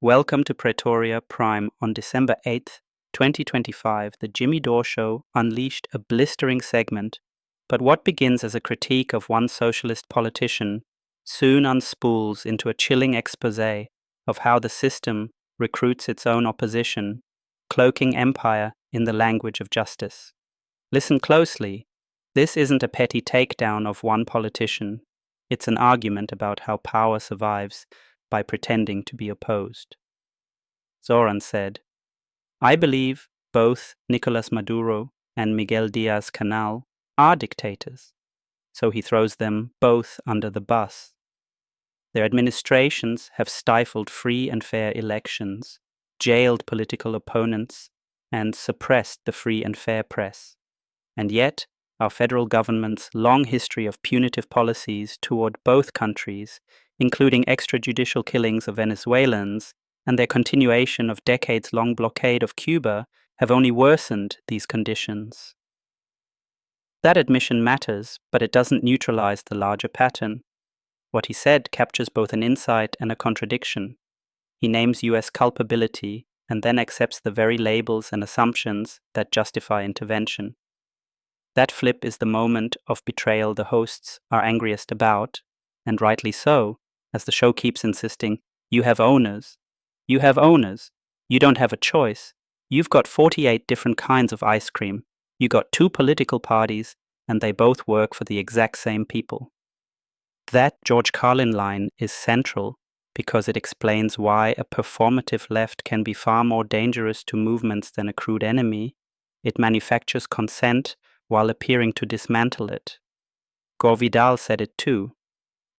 Welcome to Praetoria Prime. On December 8th, 2025, the Jimmy Dore Show unleashed a blistering segment, but what begins as a critique of one socialist politician soon unspools into a chilling exposé of how the system recruits its own opposition, cloaking empire in the language of justice. Listen closely. This isn't a petty takedown of one politician. It's an argument about how power survives by pretending to be opposed. Zoran said, "I believe both Nicolas Maduro and Miguel Diaz-Canel are dictators, so he throws them both under the bus. Their administrations have stifled free and fair elections, jailed political opponents, and suppressed the free and fair press. And yet, our federal government's long history of punitive policies toward both countries, including extrajudicial killings of Venezuelans and their continuation of decades-long blockade of Cuba, have only worsened these conditions." That admission matters, but it doesn't neutralize the larger pattern. What he said captures both an insight and a contradiction. He names US culpability and then accepts the very labels and assumptions that justify intervention. That flip is the moment of betrayal the hosts are angriest about, and rightly so, as the show keeps insisting, "You have owners. You have owners. You don't have a choice. You've got 48 different kinds of ice cream. You got two political parties, and they both work for the exact same people." That George Carlin line is central because it explains why a performative left can be far more dangerous to movements than a crude enemy. It manufactures consent while appearing to dismantle it. Gore Vidal said it too.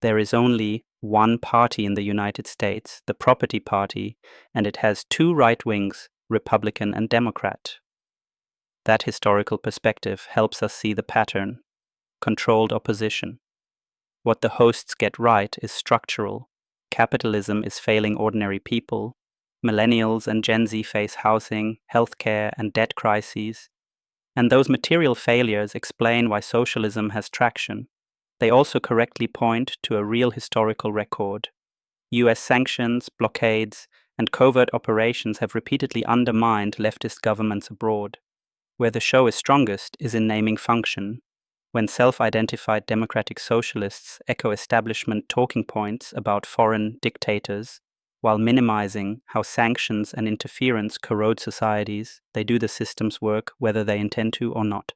There is only one party in the United States, the Property Party, and it has two right wings, Republican and Democrat. That historical perspective helps us see the pattern: controlled opposition. What the hosts get right is structural. Capitalism is failing ordinary people. Millennials and Gen Z face housing, healthcare, and debt crises. And those material failures explain why socialism has traction. They also correctly point to a real historical record. US sanctions, blockades, and covert operations have repeatedly undermined leftist governments abroad. Where the show is strongest is in naming function. When self-identified democratic socialists echo establishment talking points about foreign dictators, while minimizing how sanctions and interference corrode societies, they do the system's work whether they intend to or not.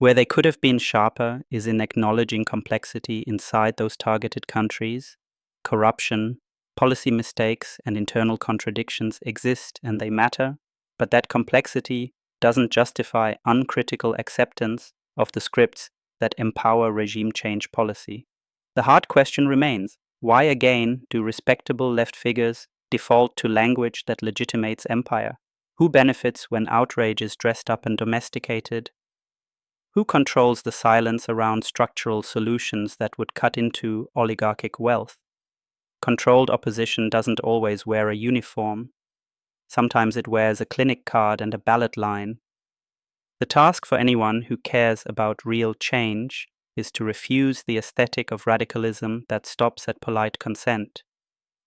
Where they could have been sharper is in acknowledging complexity inside those targeted countries. Corruption, policy mistakes, and internal contradictions exist and they matter, but that complexity doesn't justify uncritical acceptance of the scripts that empower regime change policy. The hard question remains: why again do respectable left figures default to language that legitimates empire? Who benefits when outrage is dressed up and domesticated? Who controls the silence around structural solutions that would cut into oligarchic wealth? Controlled opposition doesn't always wear a uniform. Sometimes it wears a clinic card and a ballot line. The task for anyone who cares about real change is to refuse the aesthetic of radicalism that stops at polite consent,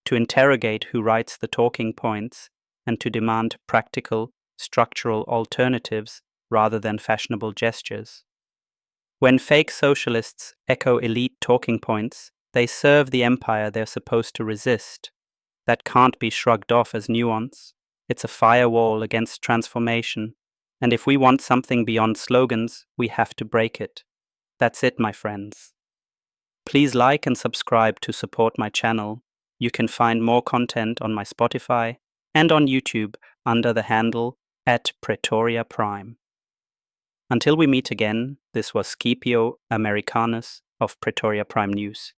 to interrogate who writes the talking points, and to demand practical, structural alternatives rather than fashionable gestures. When fake socialists echo elite talking points, they serve the empire they're supposed to resist. That can't be shrugged off as nuance. It's a firewall against transformation. And if we want something beyond slogans, we have to break it. That's it, my friends. Please like and subscribe to support my channel. You can find more content on my Spotify and on YouTube under the handle @Praetoria Prime. Until we meet again, this was Scipio Americanus of Praetoria Prime News.